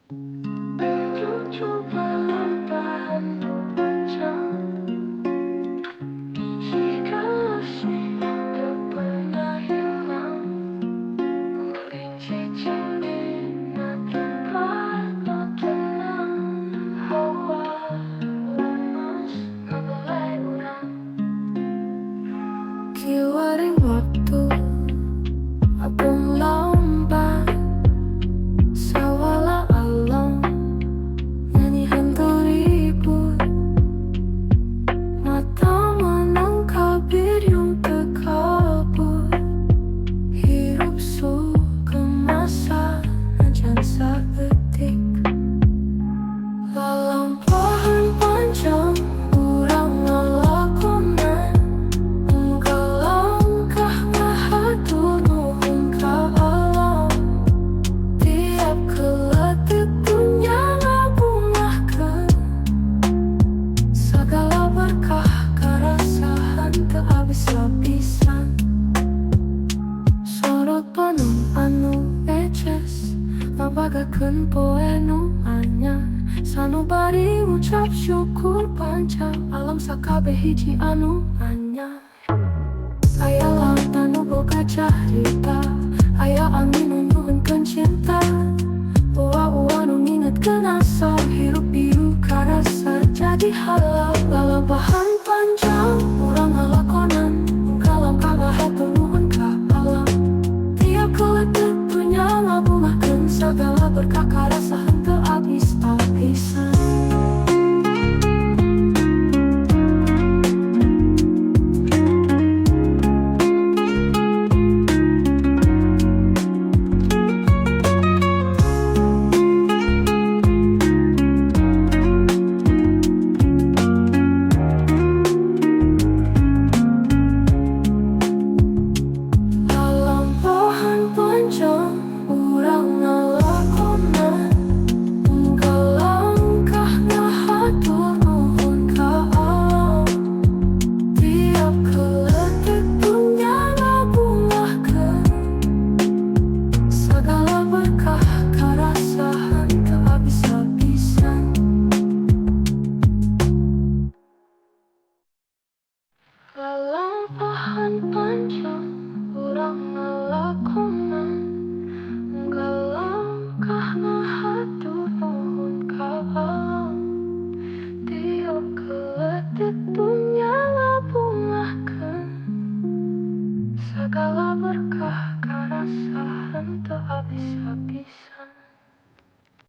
Coba lamban panjang, jika asing tak pernah hilang, melinci cerita tempat tenang, hawa lemas ngebelai urang. Kiwaring waktu abung lamban, sawala alam nyanyi hantu ribut, mata menangkap biryung terkabut, hirup su kemasan ajan saeutik. Lalampahan panjang urang ngalakonan, engkau langkah ngahatur nuhun ka alam. Tiap keletik dunia ngabungahkeun sagala berkah karasahan teu abis-abisan. Sorot penuh anu eces ngabagakeun poe nu anyar, sanubari ngucap syukur panca alam sakabeh hiji anu anyar. Aya laut anu boga carita, aya angin nu